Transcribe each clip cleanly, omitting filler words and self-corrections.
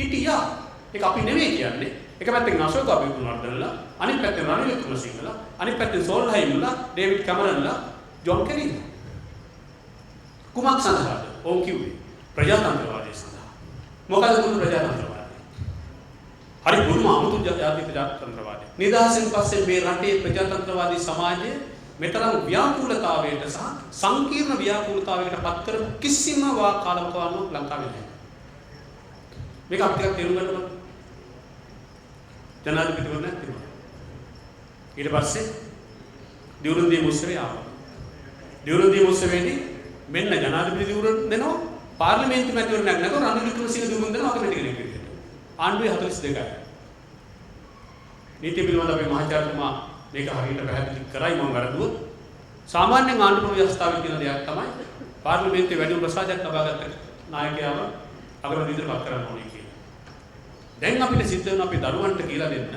හිටියා. ඒක අපි නෙවෙයි කියන්නේ. එක පැත්තකින් අශෝක අබේකුමාරදලා, අනිත් පැත්තෙන් රනිල් වික්‍රමසිංහලා, අනිත් පැත්තෙන් සෝල්හයිම්ලා, ඩේවිඩ් කැමරන්ලා, ජොන් කෙරිලා. කුමක් සඳහාද? ඔවුන් කිව්වේ ප්‍රජාතන්ත්‍රවාදය සඳහා. මොකද දුන්නු ප්‍රජාතන්ත්‍රවාදය? හරි බුදුම අමුතු ජාතික ප්‍රජාතන්ත්‍රවාදය. නිදහසෙන් පස්සේ මේ රටේ ප්‍රජාතන්ත්‍රවාදී සමාජය මෙතරම් ව්‍යාකූලතාවයට සහ සංකීර්ණ ව්‍යාකූලතාවයකට පත් කරපු කිසිම කාලවකවානුවක් ලංකාවේ නැහැ. මේක අපිට තේරුම් ගන්න ඕන. ජනාධිපතිවරණයක් තිබුණා. ඊට පස්සේ දියුරුන්දී මුස්සවේ ආවා. දියුරුන්දී මුස්සවේදී මෙන්න ජනාධිපති දියුරුන් දෙනවා පාර්ලිමේන්තු මැතිවරණයක් නැතුව රනිල් වික්‍රමසිංහ දියුරුන් දෙනවා අකමැති කෙනෙක් විදිහට. ආණ්ඩුවේ 42යි. නීති පිළිබඳ අපේ මහාචාර්යතුමා මේක හරියට පැහැදිලි කරයි මම වැරදුවොත්. සාමාන්‍යයෙන් ආණ්ඩුව ව්‍යවස්ථාවේ තියෙන දෙයක් තමයි පාර්ලිමේන්තුවේ වැඩිම ප්‍රසාදයක් ලබාගත් නායකයාව අගමැති ඉදිරිපත් කරන්න ඕනේ කියලා. දැන් අපිට සිද්ධ වෙන අපේ දරුවන්ට කියලා දෙන්න.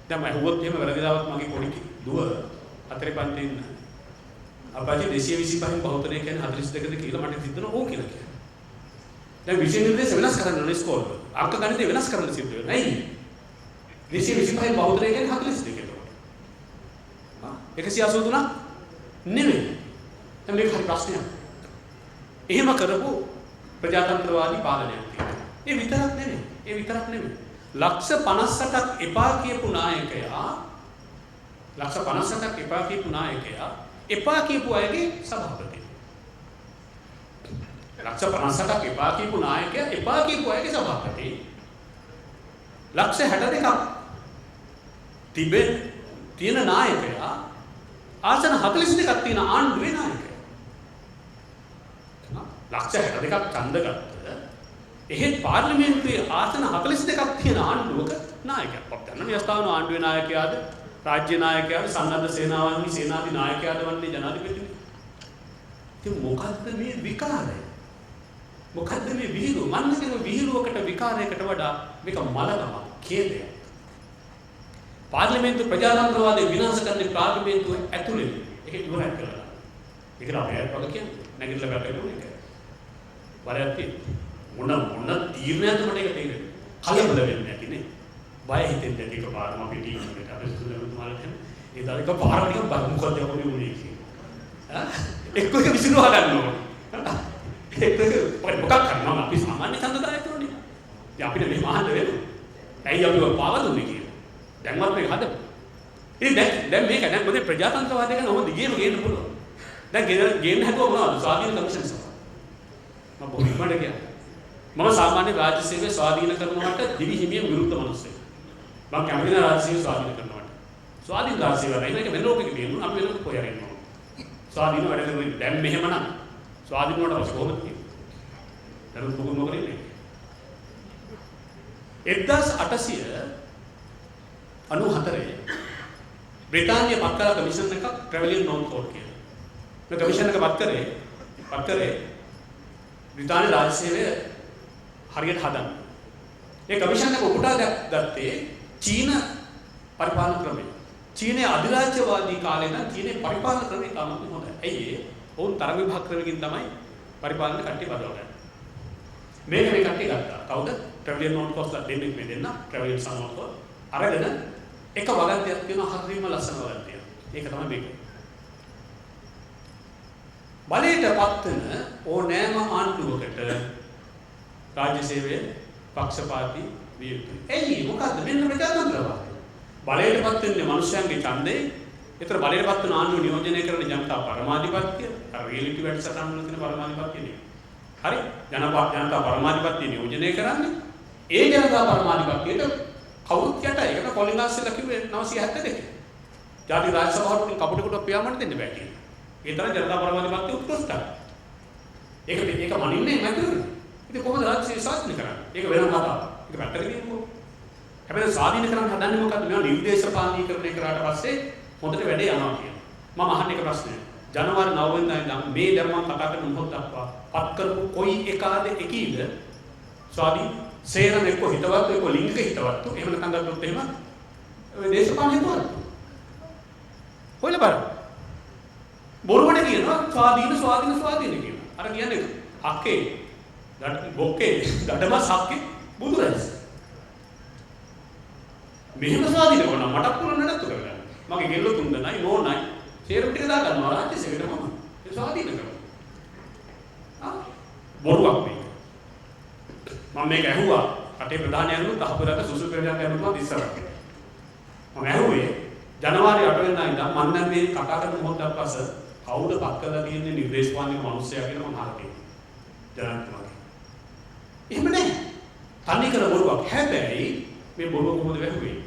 දැන් මම හුවොත් එහෙම වැරදිලාවක් මගේ පොඩි දුව හතරේ පන්තියේ ඉන්න. අප්පච්චි 225න් බහුතරය කියන්නේ 42ද කියලා මට සිද්ධ වෙනවා ඕක කියලා කියනවා. දැන් විෂය නිර්දේශ වෙනස් කරන්න ඕනේ ඉස්කෝලේ. අංක ගණිතය වෙනස් කරන්න සිද්ධ වෙනවා. ඇයි? 225න් බහුතරය කියන්නේ 42 එතකොට. 183 නෙමෙයි. දැන් මේක හරි ප්‍රශ්නයක්. එහෙම කරපු ප්‍රජාතන්ත්‍රවාදී පාලනයක් තියෙනවා. ඒ විතරක් නෙමෙයි. ලක්ෂ 58ක් එපා කියපු නායකයා එපා කියපු අයගේ සභාපති. ලක්ෂ 58ක් එපා කියපු නායකයා එපා කියපු අයගේ සභාපති. ලක්ෂ 62ක් තියෙන නායකයා ආසන 42ක් තියෙන ආණ්ඩුවේ නායකයා. ලක්ෂ 62ක් ඡන්ද ගත්ත එහෙත් පාර්ලිමේන්තුවේ ආසන 42ක් තියෙන ආණ්ඩුවක නායකයෙක්. අපිට දන්න ව්‍යවස්ථාවන ආණ්ඩුවේ නායකයාද, රාජ්‍ය නායකයාද, සන්නද්ධ සේනාවන්හි සේනාධි නායකයාද වන්නේ ජනාධිපතිතුමනි. ඉතින් මොකද්ද මේ විකාරය? මොකද්ද මේ විහිළුව? මන්න කියන විහිළුවකට විකාරයකට වඩා මේක මලකමක්, ඛේදයක්. පාර්ලිමේන්තු ප්‍රජාතන්ත්‍රවාදය විනාශ කරන්නේ පාර්ලිමේන්තුව ඇතුළේ. ඒක ඉවරයි කියලා. ඒකට අපි අයත් වගේ කියන්නේ නැගිටලා වැටෙන්නේ ඒක. වරයක් තියෙනවා. මොන තීරණයක්ද මට ඒක තේරෙන්නේ. කලබල වෙන්නේ නැති නේ. බය හිතෙන්නේ නැති එකපාරම අපි ටීම් එකට අපි සුදුලුතුමාලා කියන ඒ දායක පාරම නිකන් බල මොකද යකෝ උනේ කියලා. එක්ක එක විසිරුවා ගන්න ඕනේ. එක්ක මොකක් කරනවා අපි සාමාන්‍ය ඡන්දදායකෝනේ. ඉතින් අපිට මේ මහාන වෙනවා. ඇයි අපිව පාව දුන්නේ කියලා. දැන්වත් මේක හදමු. ඉතින් දැන් මේක දැන් මොකද ප්‍රජාතන්ත්‍රවාදය ගැන ඔහොම දිගේම ගේන්න පුළුවන්. දැන් ගේන්න හැදුවා මොනවද? ස්වාධීන කමිෂන් සභාව. මම බොහොම ඉක්මනට කියනවා. මම සාමාන්‍ය රාජ්‍ය සේවය ස්වාධීන කරනවට දිවි හිමියෙන් විරුද්ධ මිනිස්සෙක්. මම කැමති නැහැ රාජ්‍ය සේවය ස්වාධීන කරනවට. ස්වාධීන රාජ්‍ය සේවය නෑ. මේක වෙන ලෝකෙක තියෙනවා. අපි වෙන කොහේ හරි ඉන්නවා. ස්වාධීන වැඩ කරන්නේ දැන් මෙහෙමනම් ස්වාධීන වුණාට පස්සේ කොහොමද කියන්නේ? දරුවෝ මොකද මොකරන්නේ? 1894 බ්‍රිතාන්‍ය පත් කළ කමිෂන් එකක් ට්‍රැවලින් නෝන් කෝඩ් කියලා. මේ කමිෂන් එක පත් කරේ බ්‍රිතාන්‍ය රාජ්‍ය සේවය හරියට හදන්න. ඒ කමිෂන් එක උපුටා ගත්තේ චීන පරිපාලන ක්‍රමය. චීනයේ අධිරාජ්‍යවාදී කාලේ නම් චීනයේ පරිපාලන ක්‍රමය තාමත් හොඳයි. ඇයි ඒ? ඔවුන් තරඟ විභාග ක්‍රමකින් තමයි පරිපාලන කට්ටිය බදවගන්නේ. මේක මේ කට්ටිය ගත්තා. කවුද? ට්‍රැවලින් නෝන් කෝස්ලා දෙන්නෙක් මේ දෙන්න ට්‍රැවලින් සම්මත අරගෙන එක වගන්තියක් තියෙනවා හරිම ලස්සන වගන්තියක්. ඒක තමයි මේක. බලයටපත් වෙන ඕනෑම ආණ්ඩුවකට රාජ්‍ය සේවය පක්ෂපාතී විය යුතුයි. එයි මොකද්ද මෙන්න ප්‍රජාතන්ත්‍රවාදය. බලයටපත් වෙන්නේ මිනිස්යන්ගේ ඡන්දේ. ඒතර බලයටපත් වෙන ආණ්ඩුව නියෝජනය කරන ජනතා පරමාධිපත්‍ය, අර රියැලිටි වැඩසටහන් වල තියෙන පරමාධිපත්‍ය නෙවෙයි. හරි? ජනතා පරමාධිපත්‍ය නියෝජනය කරන්නේ. ඒ ජනතා පරමාධිපත්‍යයට කවුරුත් යට ඒකට කොලින්ගාස්ලා කිව්වේ 972. ජාතික රාජ්‍ය සභාවට කපුටෙකුට පියාඹන්න දෙන්න බෑ කියලා. ඒ තරම් ජනතා පරමාධිපත්‍ය උත්කෘෂ්ටයි. ඒක මනින්නේ නැතුව. ඉතින් කොහොමද රාජ්‍ය ශාසනය කරන්නේ? ඒක වෙනම කතාවක්. ඒක පැත්තට ගියමු. හැබැයි ස්වාධීන කරන්න හදන්නේ මොකද්ද? මේවා නිර්දේශ පාලනීකරණය කරාට පස්සේ හොඳට වැඩේ යනවා කියන. මම අහන්නේ එක ප්‍රශ්නයක්. ජනවාරි 9 වෙනිදා ඉඳන් මේ දැන් මම කතා කරන මොහොත දක්වා පත් කරපු කොයි එකාද එකීද ස්වාධීන සේරම එක්ක හිතවත් එක්ක ලිංගික හිතවත් එහෙම නැත්නම් ගත්තොත් එහෙම ඔය දේශපාලන හිතවත්. හොයලා බලන්න. බොරුවට කියනවා ස්වාධීන කියනවා. අර කියන්නේ අක්කේ බොක්කේ දඩමස් හක්කේ බුදුරජස්. මටත් පුළුවන් නඩත්තු කරගන්න. මගේ ගෙල්ල තුන් දෙනයි නෝනයි සේරම ටික දා ගන්නවා රාජ්‍ය සේවයට මම. ඒ ස්වාධීන කරනවා. බොරුවක් මේක. මම මේක ඇහුවා රටේ ප්‍රධානියන්ගෙන් තහපුරට සුසු පෙරේරාට ඇහුවා ඉස්සරහට. මම ඇහුවේ ජනවාරි 8 වෙනිදා ඉඳන් මම දැන් මේ කතා කරන මොහොතක් පස්සේ කවුද පත් කරලා තියෙන්නේ නිර්දේශපාලනික මිනිස්සයා කියලා මම අහලා තියෙනවා. ජනතුමාගේ. එහෙම නැහැ. තනි කර බොරුවක්. හැබැයි මේ බොරුව කොහොමද වැහුවේ?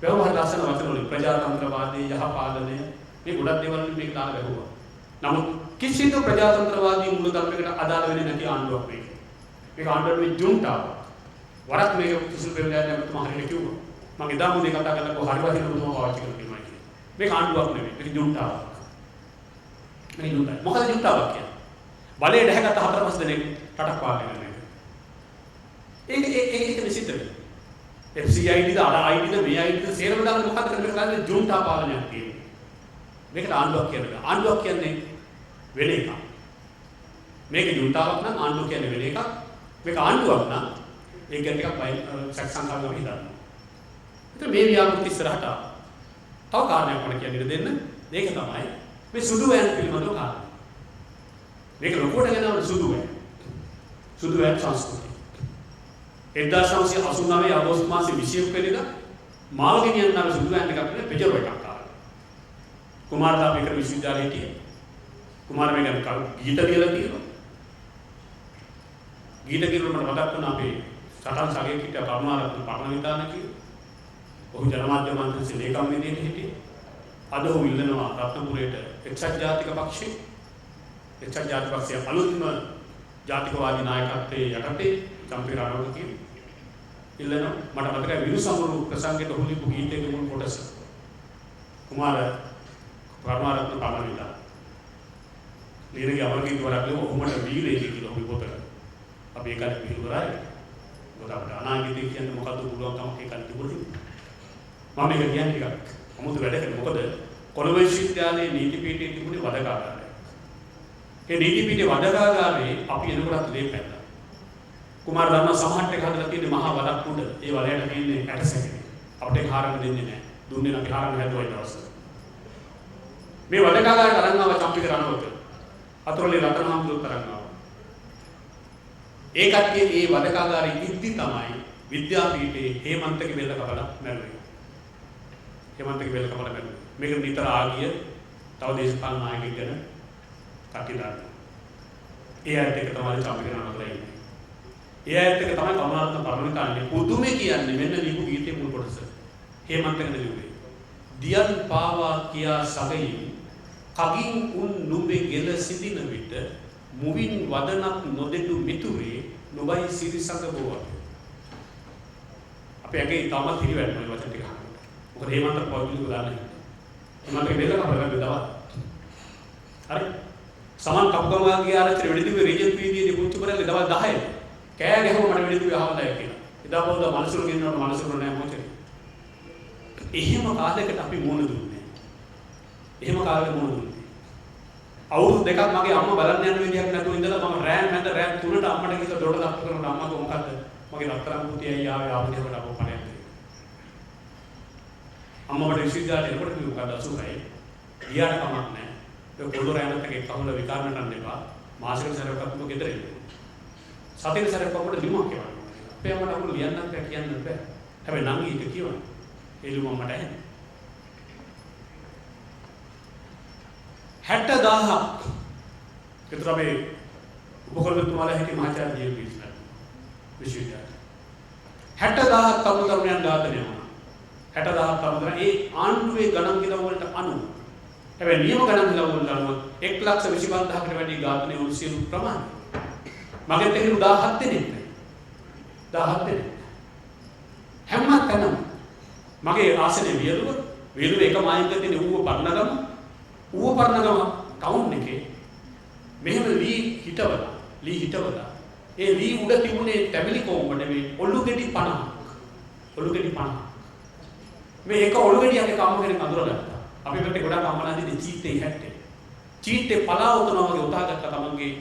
වැහුවා ලස්සන වචන වලින් ප්‍රජාතන්ත්‍රවාදී යහපාලනය මේ ගොඩක් දේවල් වලින් මේක දාලා වැහුවා. නමුත් කිසිදු ප්‍රජාතන්ත්‍රවාදී මූලධර්මයකට අදාළ වෙන්නේ නැති ආණ්ඩුවක් මේක. මේක ආණ්ඩුවේ ජුන්ටාව. වරක් මේක කිසිදු පෙරේරාට නැතුම හරියට කිව්වා. මම එදා මුදේ කතා කරනකොට හරි වටින බුදුම පාවිච්චි කරලා තියෙනවා කියන්නේ. මේක ආණ්ඩුවක් නෙවෙයි. මේක ජුන්ටාවක්. මේක ජුන්ටාවක්. මොකද ජුන්ටාවක් කියන්නේ? බලයේ දැහැගත්ත 4-5 දෙනෙක් රටක් පාලනය කරනවා. ඒක නිසිත වෙයි. FCID ද ID ද මේ ID ද සේරම දාන්න මොකද කරන්නේ ජුන්ටා පාලනයක් කියන්නේ. මේකට ආණ්ඩුවක් කියන්නේ. ආණ්ඩුවක් කියන්නේ වෙන එකක්. මේක ජුන්ටාවක් නම් ආණ්ඩුව කියන්නේ වෙන එකක්. මේක ආණ්ඩුවක් නම් ඒක ගැන ටිකක් බයි සැකසංකාරව හිතන්න. ඒත් මේ ව්‍යාපෘති ඉස්සරහට තව කාරණයක් මම කියන්න දෙන්න. ඒක තමයි මේ සුදු වෑන් පිළිබඳව කාරණා. මේක ලොකුවට ගෙනවන සුදු වෑන්. සුදු වෑන් සංස්කෘතිය. 1989 අගෝස්තු මාසේ 21 වෙනිදා මාළගෙනියන් නම් සුදු වෑන් එකක් නේ පෙජරෝ එකක් ආවා. කුමාරදාස වික්‍රම විශ්වවිද්‍යාලයේ හිටියේ. කුමාර මේකන් ගීත කියලා තියෙනවා. ගීත කියලා මට මතක් වුණා අපේ සටන් සගයේ හිටිය කරුණාරත්න පරණවිතාන කියලා. ඔහු ජනමාධ්‍ය මන්ත්‍රී ලේකම් විදිහට හිටියේ. අද ඔහු ඉල්ලනවා රත්නපුරේට එක්සත් ජාතික පක්ෂේ එක්සත් ජාතික පක්ෂයේ අලුත්ම ජාතිකවාදී නායකත්වයේ යටතේ චම්පේ රණවක කියන ඉල්ලනවා. මට මතකයි විරු සමරු ප්‍රසංගයට ඔහු ලියපු ගීතයේ මුල් කොටස. කුමාර කරුණාරත්න පරණවිතාන ලියන ගමනකින් වරක් ලියව ඔහුමට වීරයෙක් කියලා ඔහු පොතක. අපි ඒකට පිළිගරයි. මොකද අපිට අනාගතේ කියන්නේ මොකද්ද පුළුවන්කම ඒකට තිබුණේ. මම මේක කියන්නේ ටිකක් අමුතු වැඩ කරන මොකද කොළඹ විශ්වවිද්‍යාලයේ නීති පීඨයේ තිබුණේ වදකාගාරය. ඒ නීති පීඨයේ වදකාගාරේ අපි එනකොටත් ලේ පැන්නා. කුමාර ධර්ම සමහත් එක හදලා තියෙන්නේ මහා වලක් උඩ. ඒ වලයට තියෙන්නේ 60 අපිට ඒක හරන්න දෙන්නේ නැහැ. දුන්නේ නම් අපි හරන්න හැදුවා ඊට පස්සේ. මේ වදකාගාරයට අරන් ආව චම්පික රණවක. අතුරුලේ රතනහාමුදුරුවෝ තරංග ආවා. ඒ කට්ටිය ඒ වදකාගාරයේ ඉද්දි තමයි විද්‍යාපීඨයේ හේමන්තගේ බෙල්ල කපලා මැරුවේ. හේමන්තගේ බෙල්ල කපලා මැරුවේ. මේක නිතර ආගිය තව දේශපාලන නායකයෙක් ගැන කටි දානවා. ඒ ඇත්ත එක තමයි චම්පික රණවකලා ඉන්නේ. ඒ ඇත්ත එක තමයි කමනාත්ම පරමිතාන්නේ පුදුමේ කියන්නේ මෙන්න ලියපු ගීතයේ මුල් කොටස. හේමන්ත ගැන ලියුවේ. දියන් පාවා කියා සගයින් කගින් උන් නුඹේ ගෙල සිටින විට මුවින් වදනක් නොදෙඩු මිතුරේ නුඹයි සිරිසඟ බෝව. අපේ ඇගේ තාමත් හිරිවැටෙන මේ වචන ටික අහන්න. මොකද හේමන්ත පොඩ්ඩක් දාන්න. හේමන්තගේ බෙල්ල කපලා ගන්නවා. හරි. සමන් කපුගමගේ ආරච්චි වෙඩිදිවේ රීජන් පීඩියේ පුංචි කරලා දවල් 10 කෑ ගැහුවා මට වෙඩිදිවේ අහවලයි කියලා. එදා බෞද්ධ මනසුරු ගෙන්නනකොට මනසුරු නෑ මොකද? එහෙම කාලයකට අපි මොන දුන්නේ. එහෙම කාලෙක මොන දුන්නේ. අවුරුදු දෙකක් මගේ අම්මා බලන්න යන විදියක් නැතුව ඉඳලා මම රෑන් මැද රෑ 3ට අම්මට ගිහලා දොඩ දක්ක කරනකොට අම්මා මොකද්ද මගේ රත්තරන් පුතියයි ආවේ ආවදේවට අපෝ පණයක් අම්මා මට විශ්වවිද්‍යාලේ එනකොට කිව්ව මොකද්ද අසුරයි ගියාට කමක් නැහැ ඒ පොළො රෑනත් එකේ කවුල විකාරණ කරන්න එපා මාසෙකට සැරයක් අපිට ගෙදර එන්න සතියේ සැරයක් අපිට ලියුමක් කියවන්න අපේ අම්මට අපුල ලියන්නත් බෑ කියන්නත් බෑ හැබැයි නංගි එක කියවන්න ඒ ලියුම මට ඇහෙන්නේ 60000ක් විතර මේ උපකරණතුමාලා හිටි මහාචාර්ය ජීවිත විශ්වවිද්‍යාලය 60000ක් තරුණයන් ඝාතනය වුණා 60000ක් තරුණ ඒ ආණ්ඩුවේ ගණන් ගිලව වලට අනුව හැබැයි නියම ගණන් ගිලව වලට අනුව 125000කට වැඩි ඝාතනය වුණු සියලු ප්‍රමාණය මගෙන් තේරුම් 17 දෙනෙක් නේ 17 දෙනෙක් හැම තැනම මගේ ආසනේ වියලුව එකම ආයතනයේ තියෙන ඌව පරණගම ඌව පරණගම ටවුන් එකේ මෙහෙම ලී හිටවලා ඒ ලී උඩ තිබුණේ ටැබලි කොම්බ නෙමෙයි ඔලු ගෙඩි 50 මේ එක ඔලු ගෙඩියක් එක අම්ම කෙනෙක් අඳුරගත්තා අපි පිටේ ගොඩක් අම්මලාදී චීට්ටේ හැට්ටේ චීට්ටේ පලාවතනවා වගේ උතාගත්ත තමන්ගේ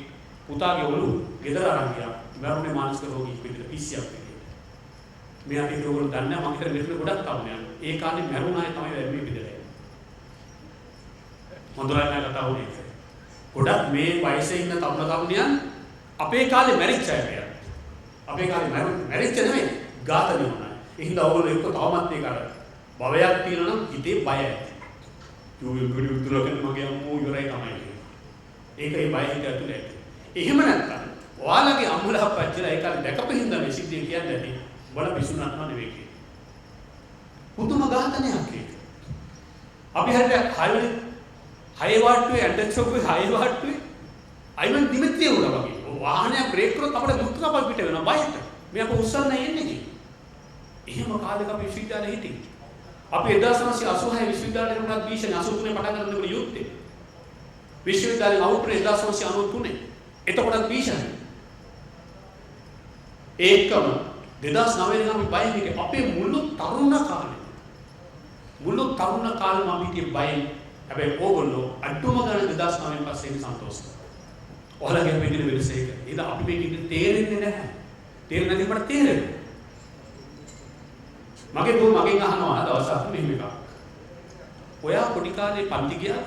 පුතාගේ ඔලු ගෙදර අරන් ගියා මරුනේ මානසික රෝගී පිළිද පිස්සියක් විදියට මේ අපි ඒගොල්ලෝ දන්නේ නැහැ මම හිතන මෙතන ගොඩක් තරුණයන්. ඒ කාලේ මරුණාය තමයි වැරමි පිටදලා. මොඳුරන්නේ කතා වුණේ. ගොඩක් මේ වයසේ ඉන්න තරුණයන් අපේ කාලේ මැරිච්ච අය කියලා. අපේ කාලේ මැරිච්ච නෙමෙයි ඝාතනය වුණා. ඒ හින්දා ඕගොල්ලෝ එක්ක තවමත් ඒක අර භවයක් තියෙනවා නම් හිතේ බය ඇති. යෝගින් ගුරු උතුරගෙන මගේ අම්මෝ ඉවරයි තමයි. ඒකේ බය හිත ඇතුලේ ඇති. එහෙම නැත්නම් ඔයාලගේ අම්මලා අප්පච්චිලා ඒ කාලේ දැකපු හින්දා මේ සිද්ධිය කියන්නේ නැති. බල පිසුනක් නෙවෙයි කියන්නේ. පුදුම ඝාතනයක් ඒක. අපි හරියට හය වාට්ටුවේ ඇන්ඩර්සොක්ගේ හය වාට්ටුවේ අයිමන් දිමිත්‍රිය උනා වගේ. වාහනය බ්‍රේක් කරොත් අපිට දුක් කපල් පිට වෙනවා බයට. මේ අප උස්සන්න එන්නේ කි. එහෙම කාලෙක අපි විශ්වවිද්‍යාලේ හිටියේ. අපි 1986 විශ්වවිද්‍යාලේ වුණත් භීෂණ 83 පටන් ගන්න තිබුණේ යුද්ධේ. විශ්වවිද්‍යාලේ අවුරුදු 1993. එතකොටත් භීෂණ. ඒකම 2009 අපි බයෙන් හිටියේ. අපේ මුළු තරුණ කාලේ. මුළු තරුණ කාලෙම අපි හිටියේ බයෙන්. හැබැයි ඕගොල්ලෝ අඩුම ගානේ 2009 පස්සේ සන්තෝෂයි. ඔයාලගේ මෙන්න වෙනස ඒක. ඒක අපි මේක තේරෙන්නේ නැහැ. තේරෙන්නේ නැති අපට තේරෙන්නේ. මගේ දෝ මගෙන් අහනවා දවසක් මෙහෙම එකක්. ඔයා පොඩි කාලේ පන්ති ගියා?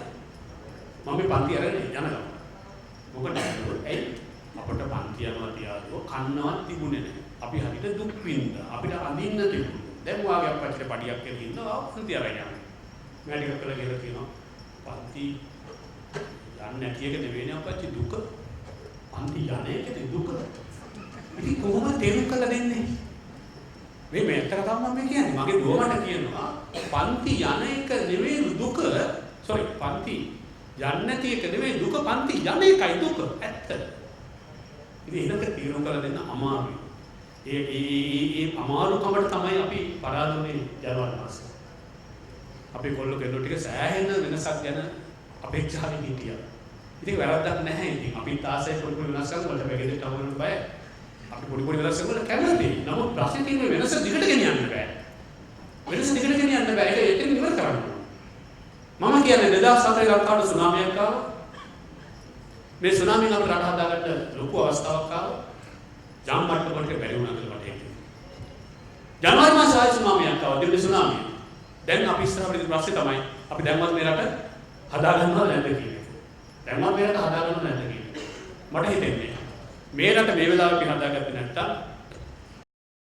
මම මේ පන්ති අරගෙන යනවා. මොකද ඇයි? අපිට පන්ති යනවා තියාදුව කන්නවත් තිබුණේ නැහැ. අපි හරියට දුක් විඳා. අපිට අඳින්න තිබුණා. දැන් ඔයාගේ අපච්චිට පඩියක් කියලා ඉන්නවා පන්ති අරගෙන යනවා. මම ටිකක් කළා කියලා කියනවා. පන්ති යන්නේ නැති එක නෙවෙයි අපච්චි දුක. පන්ති යන්නේ ඒකේ දුක. ඉතින් කොහොමද තේරුම් කරලා දෙන්නේ? මේ ඇත්තට තමයි මම කියන්නේ. මගේ දුවමට කියනවා පන්ති යන එක නෙවෙයි දුක. sorry පන්ති යන්නේ නැති එක නෙවෙයි දුක. පන්ති යන එකයි දුක. ඇත්ත. ඉතින් ඒක තේරුම් කරලා දෙන්න අමාරුයි. ඒ අමාරුකමට තමයි අපි පරාදුනේ ජනවල මාසේ. අපේ කොල්ලෝ කෙල්ලෝ ටික සෑහෙන වෙනසක් ගැන අපේක්ෂාවෙන් හිටියා. ඉතින් වැරද්දක් නැහැ ඉතින්. අපිත් ආසයි පොඩි වෙනස්කම් වලට වැගෙදට අවුලන බය. අපි පොඩි වෙනස්කම් වල කැමතියි. නමුත් ප්‍රශ්නේ තියෙන්නේ වෙනස දිගට ගෙනියන්න බෑ. වෙනස දිගට ගෙනියන්න බෑ. ඒක එතන ඉවර කරන්න. මම කියන්නේ 2004 ලංකාවට සුනාමියක් ආවා. මේ සුනාමියෙන් අපිට රට හදාගන්න ලොකු අවස්ථාවක් ආවා. ජාම්මට්ටමකට බැරි වුණා කියලා මට හිතෙනවා. ජනවාරි මාසේ ආයේ සුනාමියක් ආවා. දෙවි සුනාමිය. දැන් අපි ඉස්සරහට ඉන්න ප්‍රශ්නේ තමයි අපි දැන්වත් මේ රට හදාගන්නවද නැද්ද කියන එක. දැන්වත් මේ රට හදාගන්නවද නැද්ද කියන එක. මට හිතෙන්නේ මේ රට මේ වෙලාවේ අපි හදාගත්තේ නැත්තම්